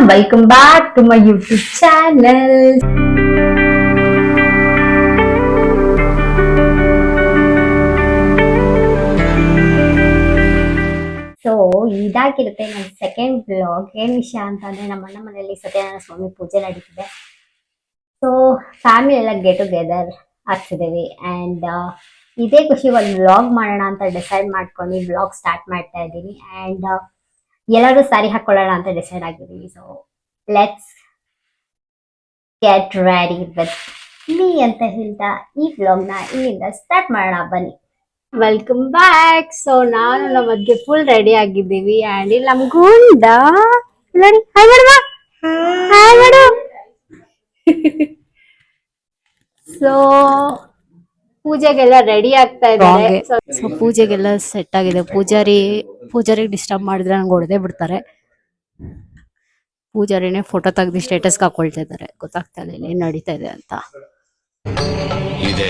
welcome back to my YouTube channel. So ಇದಾಗಿರುತ್ತೆ ನನ್ನ second blog. ಏನ್ ವಿಷಯ ಅಂತಂದ್ರೆ ನಮ್ಮ ಅಣ್ಣ ಮನೆಯಲ್ಲಿ ಸತ್ಯನಾರಾಯಣ ಸ್ವಾಮಿ ಪೂಜೆ ನಡೀತಿದೆ. ಸೊ ಫ್ಯಾಮಿಲಿ ಎಲ್ಲ ಗೆಟ್ ಟುಗೆದರ್ ಆಗ್ತಿದ್ದೀವಿ ಅಂಡ್ ಇದೇ ಖುಷಿ ಒಂದು ವ್ಲಾಗ್ ಮಾಡೋಣ ಅಂತ ಡಿಸೈಡ್ ಮಾಡ್ಕೊಂಡು ವ್ಲಾಗ್ ಸ್ಟಾರ್ಟ್ ಮಾಡ್ತಾ ಇದ್ದೀನಿ ಅಂಡ್ ಎಲ್ಲರೂ ಸಾರಿ ಹಾಕೊಳ್ಳೋಣ ಅಂತ ಡಿಸೈಡ್ ಆಗಿದ್ದೀವಿ. So let's get ready with me ಅಂತ ಹೇಳ್ತಾ ಈ ವ್ಲಾಗ್ನ ಇಲ್ಲಿಂದ ಸ್ಟಾರ್ಟ್ ಮಾಡೋಣ ಬನ್ನಿ. Welcome back. ಸೊ ನಾನು ನಮ್ಮ ಅದ್ಗೆ ಫುಲ್ ರೆಡಿ ಆಗಿದ್ದೀವಿ ಅಂಡ್ ಇಲ್ಲಿ ನಮ್ ಗುಂಡ ನೋಡಿ ಹಾಯ್ ಮಾಡುವ ಹಾಯ್ ಮಾಡು. ಸೊ ಪೂಜೆಗೆಲ್ಲ ರೆಡಿ ಆಗ್ತಾ ಇದ್ದಾರೆ. ಸೊ ಪೂಜೆಗೆಲ್ಲ ಸೆಟ್ ಆಗಿದೆ. ಪೂಜಾರಿಗೆ ಡಿಸ್ಟರ್ಬ್ ಮಾಡಿದ್ರೆ ನಂಗೆ ಹೊಡೆದೇ ಬಿಡ್ತಾರೆ. ಪೂಜಾರಿನೇ ಫೋಟೋ ತೆಗ್ದು ಸ್ಟೇಟಸ್ಗೆ ಹಾಕೊಳ್ತಾ ಇದ್ದಾರೆ. ಗೊತ್ತಾಗ್ತಾ ಇಲ್ಲ ಏನ್ ನಡೀತಾ ಇದೆ ಅಂತ. ಇದೆ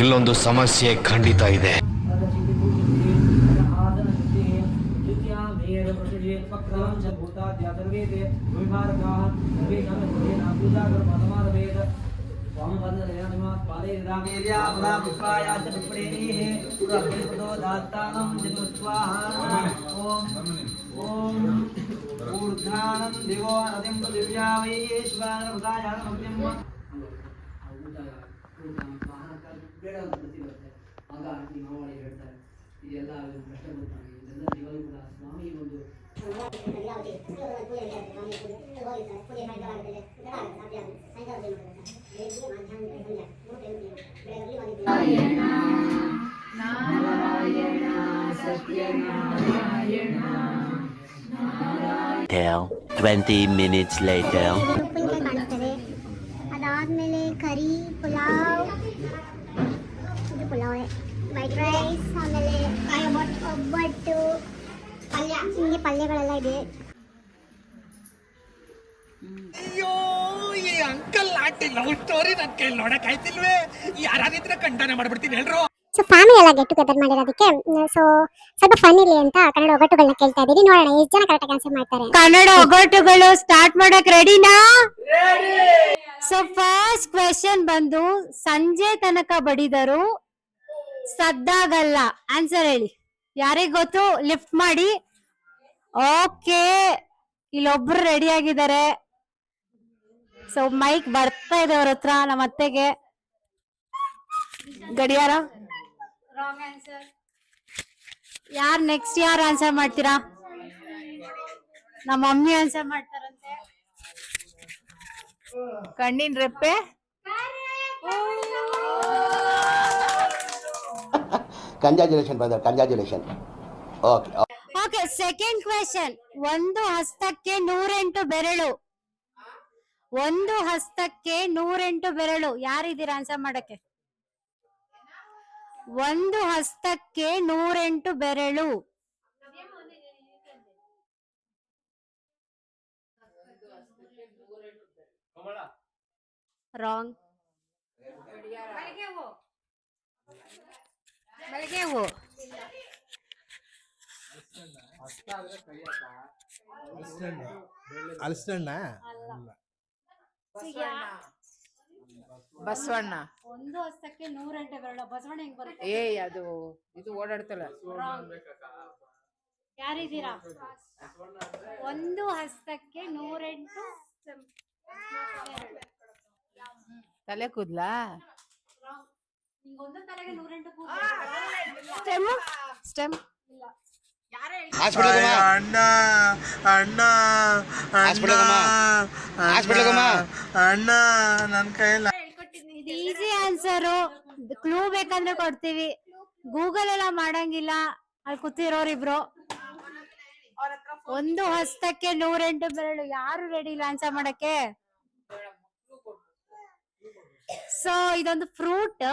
ಇಲ್ಲೊಂದು ಸಮಸ್ಯೆ ಖಂಡಿತ ಇದೆ. ಬೇಡ ಅಂತ ಗೊತ್ತಿರುತ್ತೆ. ಆಗ ನಿಮ್ಮ ಮಾಡಿ ಹೇಳ್ತಾರೆ ಇದೆಲ್ಲ ಕಷ್ಟ ಗೊತ್ತಾಗಿ ಇದೆಲ್ಲ ಜೀವನ ಕೂಡ ಸ್ವಾಮಿ ಒಂದು Till 20 minutes later. ಅದಾದ್ಮೇಲೆ ಕರಿ ಪುಲಾವ್, ಇದು ಪುಲಾವ್, ವೈಟ್ ರೈಸ್, ಆಮೇಲೆ ಒಬ್ಬಟ್ಟು, ಪಲ್ಯ, ಹಿಂಗೆ ಪಲ್ಯಗಳೆಲ್ಲ ಇದೆ. ಅಯ್ಯೋ ಈ ಅಂಕಲ್ ಆಂಟಿ ಲವ್ ಸ್ಟೋರಿ ನನ್ ಕೈಲಿ ನೋಡಕ್ ಆಯ್ತಿಲ್ವೇ? ಯಾರಾದಿದ್ರೆ ಖಂಡನೆ ಮಾಡ್ಬಿಡ್ತೀನಿ ಹೇಳ್ರು. ಸೊ ಫ್ಯಾಮಿಲಿ ಎಲ್ಲ ಗೆಟ್ ಟುಗೆದರ್ ಮಾಡಿರೋದಕ್ಕೆ ಸೊ ಸ್ವಲ್ಪ ಫನ್ ಇರ್ಲಿ ಅಂತ ಕನ್ನಡ ಒಗಟುಗಳನ್ನ ಕೇಳ್ತಾ ಇದ್ದೀವಿ. ನೋಡೋಣ ಎಷ್ಟು ಜನ ಕರೆಕ್ಟ್ ಆನ್ಸರ್ ಮಾಡ್ತಾರೆ. ಕನ್ನಡ ಒಗಟುಗಳು ಸ್ಟಾರ್ಟ್ ಮಾಡಕ್ ರೆಡಿನಾ? ಸೊ ಫಸ್ಟ್ ಕ್ವೆಶ್ಚನ್ ಬಂದು ಸಂಜೆ ತನಕ ಬಡಿದರು ಸದ್ದಾಗಲ್ಲ. ಆನ್ಸರ್ ಹೇಳಿ. ಯಾರಿಗ್ ಗೊತ್ತು ಲಿಫ್ಟ್ ಮಾಡಿ. ಓಕೆ, ಇಲ್ಲೊಬ್ರು ರೆಡಿ ಆಗಿದ್ದಾರೆ. ಸೊ ಮೈಕ್ ಬರ್ತಾ ಇದೆ ಅವ್ರ ಹತ್ರ. ನಮ್ಮ ಅತ್ತೆಗೆ ಗಡಿಯಾರ. Wrong answer. ಯಾರ್ ನೆಕ್ಸ್ಟ್ ಯಾರು ಆನ್ಸರ್ ಮಾಡ್ತೀರಾ? ನಮ್ಮ ಮಮ್ಮಿ ಆನ್ಸರ್ ಮಾಡ್ತಾರಂತೆ. ಕಣ್ಣಿನ ರೆಪ್ಪೆ. Congratulations, brother. Congratulations. Okay. Okay, second question. ಒಂದು ಹಸ್ತಕ್ಕೆ 108 ಬೆರಳು. ಒಂದು ಹಸ್ತಕ್ಕೆ 108 ಬೆರಳು. ಯಾರಿದ್ದೀರಾ ಆನ್ಸರ್ ಮಾಡಕ್ಕೆ? ಒಂದು ಹಸ್ತಕ್ಕೆ 108 ಬೆರಳು. ರಾಂಗ್. ಬೆಳಗ್ಗೆ ಹೂ. ಬಸವಣ್ಣ. ಒಂದು ಹಸ್ತಕ್ಕೆ 108 ಬೆರಳು. ಬಸವಣ್ಣ ಹೆಂಗ್ ಬರುತ್ತೆ? ಅದು ಇದು ಓಡಾಡ್ತಲ್ಲ. ಯಾರಿದ್ದೀರಾ? ಒಂದು ಹಸ್ತಕ್ಕೆ 108 ತಲೆ ಕೂದ್ಲಾ? ಒಂದು ತಲೆಗೆ 108 ಕೂದಲು. ಸ್ಟೆಮ್. ಅಣ್ಣ ಅಣ್ಣ ಅಣ್ಣ ನನ್ ಕೈಲ. Easy answer. ಕ್ಲೂ ಬೇಕಂದ್ರೆ ಕೊಡ್ತೀವಿ. ಗೂಗಲ್ ಎಲ್ಲ ಮಾಡಂಗಿಲ್ಲ. ಅಲ್ಲಿ ಕೂತಿರೋರಿಬ್ರು. ಒಂದು ಹಸ್ತಕ್ಕೆ 108 ಬೆರಳು. ಯಾರು ರೆಡಿ ಇಲ್ಲ ಆನ್ಸರ್ ಮಾಡಕ್ಕೆ? ಸೊ ಇದೊಂದು ಫ್ರೂಟ್.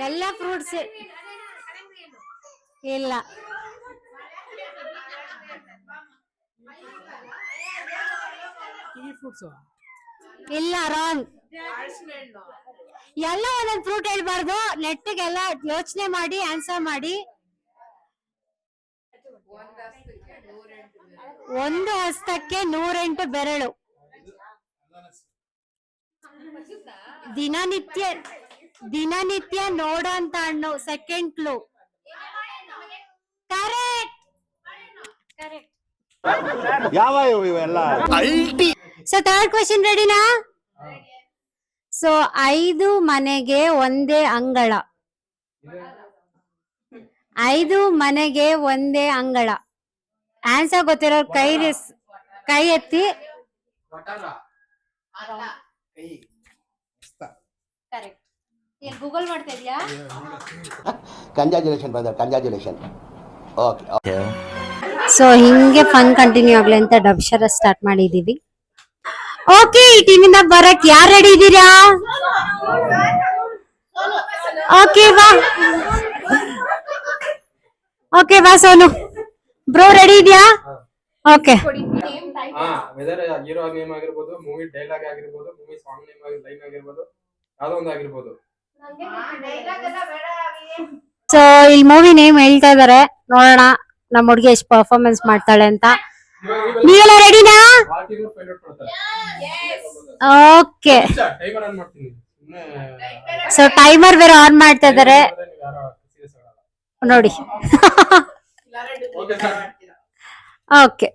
ಎಲ್ಲ ಫ್ರೂಟ್ಸ್ ಇಲ್ಲ. ಇಲ್ಲ, ರಾಂಗ್. ಎಲ್ಲ ಒಂದೊಂದು ಫ್ರೂಟ್ ಹೇಳ್ಬಾರ್ದು. ನೆಟ್ಟಿಗೆಲ್ಲ ಯೋಚನೆ ಮಾಡಿ ಆನ್ಸರ್ ಮಾಡಿ. ಒಂದು ಹಸ್ತಕ್ಕೆ 108 ಬೆರಳು. ದಿನನಿತ್ಯ ನೋಡೋಂತ ಹಣ್ಣು. Second clue. ಕರೆಕ್ಟ್. ಯಾವ ಇವೆಲ್ಲ ಸೊ ಥರ್ಡ್ ಕ್ವೆಶ್ಚನ್ ರೆಡಿನಾ? ಸೊ 5 ಮನೆಗೆ ಒಂದೇ ಅಂಗಳ. 5 ಮನೆಗೆ ಒಂದೇ ಅಂಗಳ. ಆನ್ಸರ್ ಗೊತ್ತಿರೋರು ಕೈ ಎತ್ತಿ. ಕರೆಕ್ಟ್. ಗೂಗಲ್ ಮಾಡ್ತಾ ಇದೀಯಾ? Congratulation brother, congratulation. Okay. So ಹಿಂಗೆ ಫನ್ ಕಂಟಿನ್ಯೂ ಆಗ್ಲಿ ಅಂತ ಡಬ್ಶರ ಸ್ಟಾರ್ಟ್ ಮಾಡಿದೀವಿ. ಓಕೆ, ಈ ಟೀಮಿಂದ ಬರಕ್ ಯಾರು ರೆಡಿ ಇದ್ದೀರಾ? ಓಕೆ ಬಾ. ಓಕೆ ಬಾ ಸೋನು. ಬ್ರೋ ರೆಡಿ ಇದೆಯಾ? ಓಕೆ. ವೆದರ್ ಹೀರೋ ನೇಮ್ ಆಗಿರ್ಬೋದು, ಮೂವಿ ಡೈಲಾಗ್ ಆಗಿರ್ಬೋದು, ಮೂವಿ ಸಾಂಗ್ ನೇಮ್ ಲೈನ್ ಆಗಿರ್ಬೋದು, ಯಾವ್ದೋ ಒಂದು ಆಗಿರ್ಬೋದು. ಸೊ ಇಲ್ಲಿ ಮೂವಿ ನೇಮ್ ಹೇಳ್ತಾ ಇದಾರೆ, ನೋಡೋಣ ನಮ್ಮ ಹುಡುಗಿ ಎಷ್ಟು ಪರ್ಫಾರ್ಮೆನ್ಸ್ ಮಾಡ್ತಾಳೆ ಅಂತ. ನೀವೆಲ್ಲ ರೆಡಿನಾ? ಓಕೆ. ಟೈಮರ್ ಆನ್ ಮಾಡ್ತೀನಿ. ಸೊ ಟೈಮರ್ ಬೇರೆ ಆನ್ ಮಾಡ್ತಾ ಇದಾರೆ ನೋಡಿ. ಓಕೆ.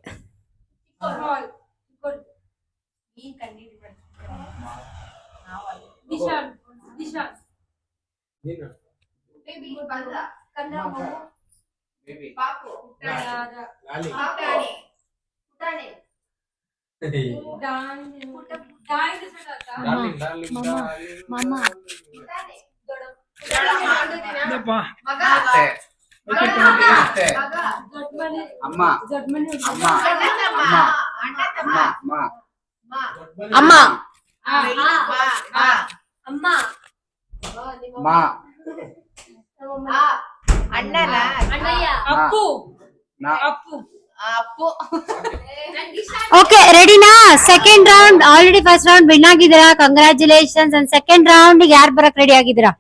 ಓಕೆ ರೆಡಿನಾ? Second round already first round win ಆಗಿದ್ದೀರಾ, ಕಂಗ್ರಾಚುಲೇಷನ್ಸ್. ಅಂಡ್ ಸೆಕೆಂಡ್ ರೌಂಡ್ ಯಾರು ಬರಕ್ ರೆಡಿ ಆಗಿದ್ದೀರಾ?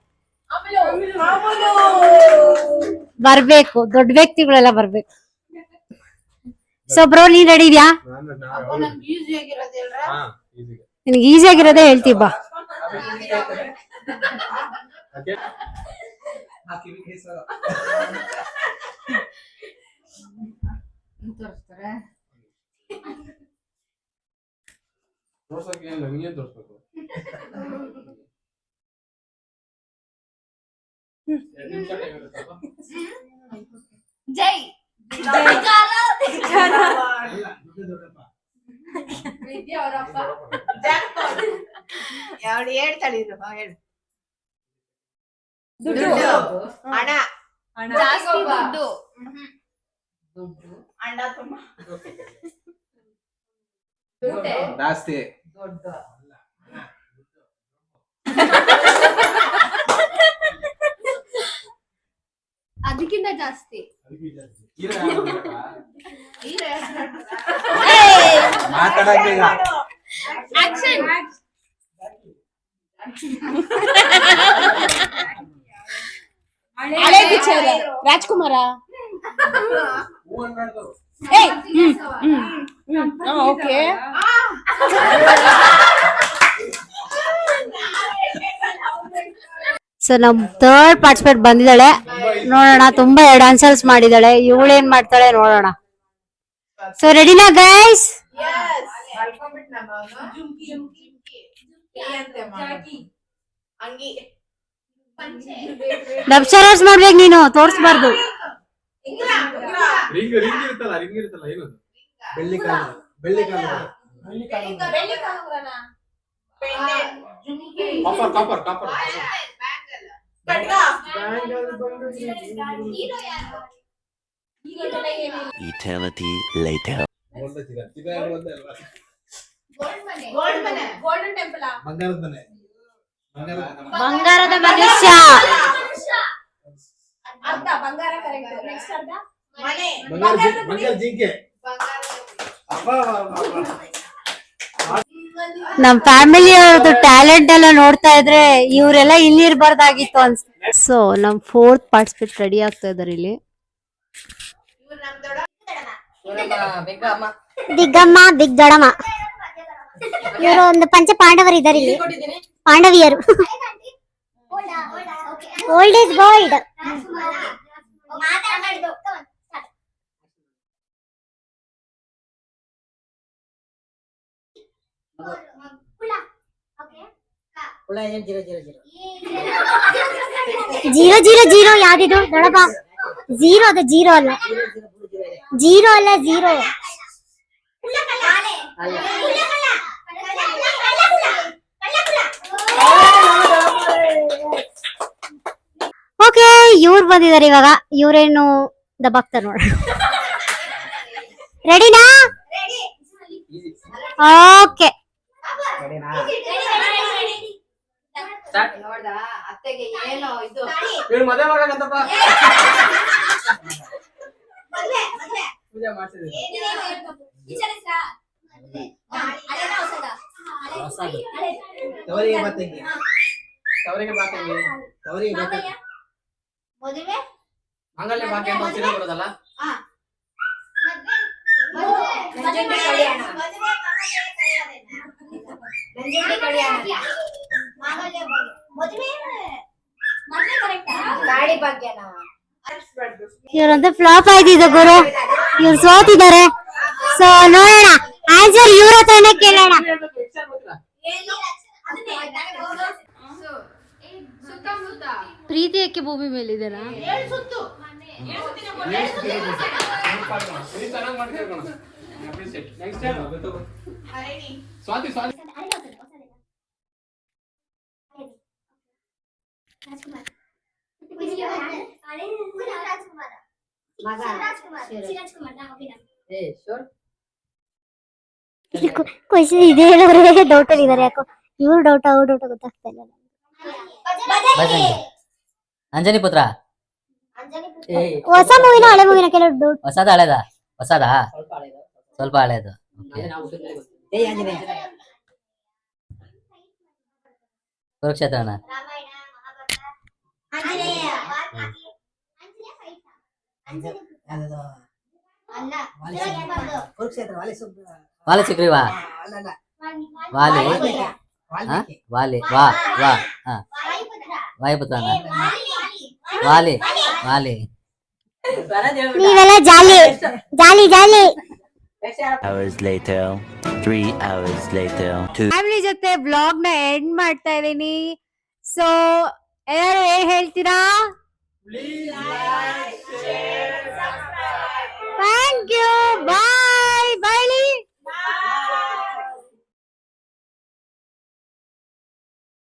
ಬರ್ಬೇಕು, ದೊಡ್ಡ ವ್ಯಕ್ತಿಗಳೆಲ್ಲ ಬರ್ಬೇಕು. ಸೊ ಬ್ರೋ ನೀನ್ ರೆಡಿ ಇದೆಯಾ? ನಿನ್ಗೆ ಈಸಿ ಆಗಿರೋದೇ ಹೇಳ್ತೀವಿ ಬಾ. ಜೈ ಯಾವ್ದು ಹೇಳ್ತಾಳೆ ಹೇಳು. ದುಡ್ಡು, ಹಣ, ಜಾಸ್ತಿ ದುಡ್ಡು, ಅಣ್ಣ ತುಂಬ ಜಾಸ್ತಿ ದೊಡ್ಡ ಅದಕ್ಕಿಂತ ಜಾಸ್ತಿ ಮಾತಾಡಕ್ಕೆ ಆಕ್ಷನ್. ಹಳೆ ಪಿಕ್ಚರ್ ರಾಜ್ಕುಮಾರ. ಓಕೆ. ಸೊ ನಮ್ ಥರ್ಡ್ ಪಾರ್ಟಿಸಿಪೇಟ್ ಬಂದಿದ್ದಾಳೆ, ನೋಡೋಣ. ತುಂಬಾ ಆನ್ಸರ್ಸ್ ಮಾಡಿದಾಳೆ, ಇವಳೇನ್ ಮಾಡ್ತಾಳೆ ನೋಡೋಣ. ಸೊ ರೆಡಿನಾ ಗೈಸ್? ಡಬ್ಶರರ್ಸ್ ಮಾಡ್ಬೇಕು ನೀನು, ತೋರ್ಸ್ಬಾರ್ದು. ರಿಂಗ್ ಇರುತ್ತಲ್ಲ, ಏನು ಬೆಳ್ಳಿ ಕಾಲು, copper Eternity later. Golden temple, ಬಂಗಾರದ ಮನುಷ್ಯ. ಅರ್ಧ ಬಂಗಾರ. ಕರೆಕ್ಟ್. ನೆಕ್ಸ್ಟ್ ಅರ್ಧ ಮನೆ, ಜಿಂಕೆ. ನಮ್ ಫ್ಯಾಮಿಲಿ ಅವ್ರದ್ದು ಟ್ಯಾಲೆಂಟ್ ಎಲ್ಲ ನೋಡ್ತಾ ಇದ್ರೆ ಇವರೆಲ್ಲ ಇಲ್ಲಿ ಇರ್ಬಾರ್ದಾಗಿತ್ತು ಅನ್ಸುತ್ತೆ. ಸೊ ನಮ್ ಫೋರ್ತ್ ಪಾರ್ಟಿಸಿಪೇಟ್ ರೆಡಿ ಆಗ್ತಾ ಇದಾರೆ ಇಲ್ಲಿ. ದಿಗ್ಗಮ್ಮ ಬಿಗ್ ದೊಡಮ್ಮ. ಇವರು ಒಂದು ಪಂಚ ಪಾಂಡವರು ಇದ್ದಾರೆ ಇಲ್ಲಿ, ಪಾಂಡವಿಯರು. Old is gold. Zero zero zero ಯಾವ್ದಿದು ದೊಡಪ್ಪ? ಜೀರೋ ಅದು, ಜೀರೋ ಅಲ್ಲ, ಜೀರೋ ಅಲ್ಲ, ಜೀರೋ. ಓಕೆ, ಇವ್ರು ಬಂದಿದ್ದಾರೆ ಇವಾಗ. ಇವ್ರೇನು ದಬ್ಬಾಕ್ತಾರೆ ನೋಡ. ರೆಡಿನಾ? ಓಕೆ. ಅತ್ತೆಗೆ ಏನೋ ಇದು ಮದುವೆ ಮಾಡ್ಬೇಕಂತಪ್ಪ. ಪೂಜೆ ಮಾಡ್ಸಿದ್ವಿ. ತವರಿಗೆ ಬತ್ತಂಗಿ, ತವರಿಗೆ ಬಾತಂಗಿ, ಮದುವೆ ಮಂಗಲ್ಯ ಬಾಕಿ ಅಂತ ಸೀರೆ ಬರೋದಲ್ಲ. ನಂಜುಂಡಿ ಕಲ್ಯಾಣ, ನಂಜುಂಡಿ ಕಲ್ಯಾಣ, ಗಾಡಿ ಭಾಗ್ಯನ. ಇವ್ರಂತ ಫ್ಲಾಪ್ ಆಯ್ತಿದೆ ಗುರು, ಇವ್ರು ಸೋತಿದ್ದಾರೆ. ಸೊ ನೋಡೋಣ, ಆನ್ಸರ್ ಇವ್ರ ಹತ್ರನೇ ಕೇಳೋಣ. ಪ್ರೀತಿ ಯಾಕೆ ಭೂಮಿ ಮೇಲಿದ್ದಾರಾ? ಚೆನ್ನಾಗಿ ಮಾಡ್ತೀವಿ ಕಣ. Next time Swati Swati question ಇದೆ ಹೇಳೋರೆ ಡೌಟ್ ಅಲ್ಲಿ ಇದಾರೆ. ಯಾಕೋ ಇವ್ರು ಡೌಟ್, ಅವ್ರ ಡೌಟ್ ಗೊತ್ತಾಗ್ತಾ ಇಲ್ಲ. ಅಂಜನಿ ಪುತ್ರ. ಹೊಸ ಮೂವಿನ ಹಳೆ ಮೂವಿನ ಕೆಲವು ಡೌಟ್. ಹೊಸದ ಹಳೆದ? ಹೊಸದಾ? ಸ್ವಲ್ಪ ಹಳೇದು. ಕುರುಕ್ಷೇತ್ರನ? ವಾಲಿ ಸಿಗ್ರಿವಾ? ವಾಲಿ ವಾಲಿ ವಾ ವಾ ವಾಯುಪುತ್ರನ? ವಾಲಿ ವಾಲಿ. ನೀವೆಲ್ಲ jolly jolly jolly. Hours later, 3 hours later, 2. Family ಜೊತೆ ಬ್ಲಾಗ್ ನ ಎಂಡ್ ಮಾಡ್ತಾ ಇದೀನಿ. ಸೊ ಎಲ್ಲರೂ ಏನ್ ಹೇಳ್ತೀರಾ? Thank you.